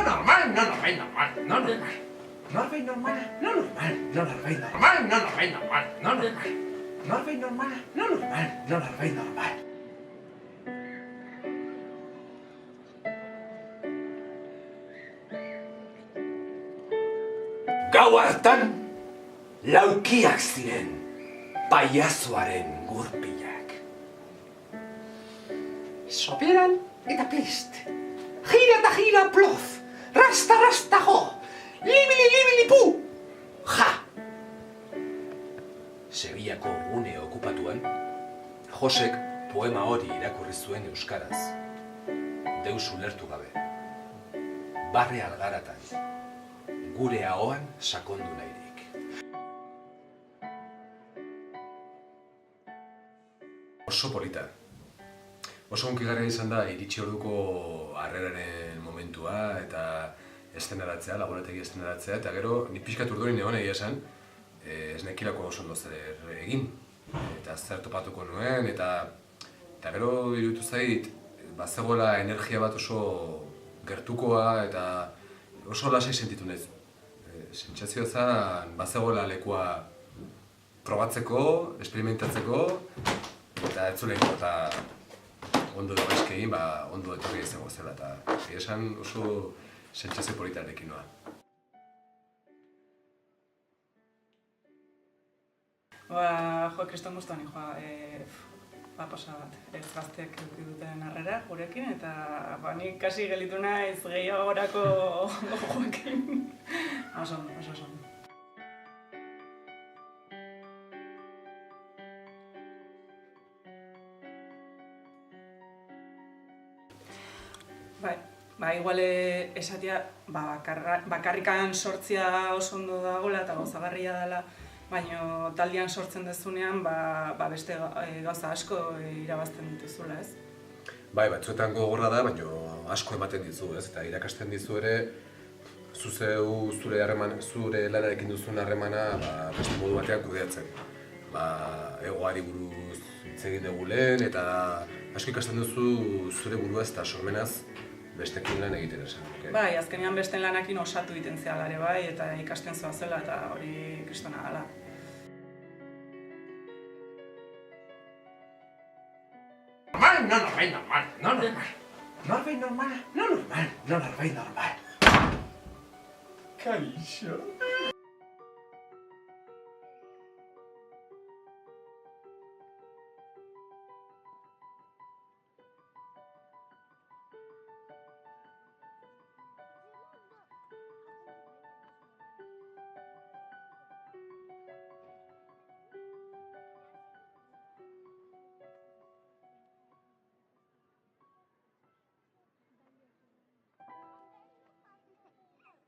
normal, no norbait normal, no normal. Norbait normala, no normal, no norbait normal, no norbait normal, no normal. Norbait normala, no normal, no norbait normal. Gau hartan, laukiak ziren paiazoaren gurpilak. Soperan eta plist. Gira eta gira plof. Rasta, rasta, jo. Libili, libili, pu. Ja. Sevillako gune okupatuan, Josek poema hori irakurri zuen euskaraz. Deus ulertu gabe. Barre algaratan. Gure ahoan sakondu nahirik. Oso polita. Oso hunkigarria izan da iritsi orduko harreraren momentua eta eszenaratzea, laborategi eszenaratzea, eta gero ni pixkat urduri negon egia esan, ez nekilako oso ondo zer egin. Eta zer topatuko nuen, eta gero iruditu zait, bazegoela energia bat oso gertukoa eta oso lasai sentitu naiz. Sentsazioa zen, bazegoela lekua probatzeko, experimentatzeko, eta ez zuleiko eta ondo dagoizkein, ondo etorri izango zela, eta esan oso sentsazio politarekin noa. Jo, kriston guztuan pasa bat, ez gazteak duten harrera gurekin, eta nik kasi gelitu naiz gehiagorako joekin. Oso. Igual esatia bakarrikan sortzia oso ondo dagoela eta gauzagarria dela, baina taldean sortzen dezunean beste gauza asko irabazten dituzula, ez? Bai, batzuetan gogorra da, baina asko ematen dizu, ez? Eta irakasten dizu ere, zure lanarekin duzun harremana beste modu batean kudeatzen. Egoari buruz hitz egin dugu lehen, eta asko ikasten duzu zure buruaz eta sormenaz bestekin lan egiten esan. Bai, azkenean beste lanakin osatu egiten zela ere bai, eta ikasten zoa zela, eta hori kristona gala. Normal, no norbait normal, no normal. Norbait normala, no normal, no norbait normal. Kaixo.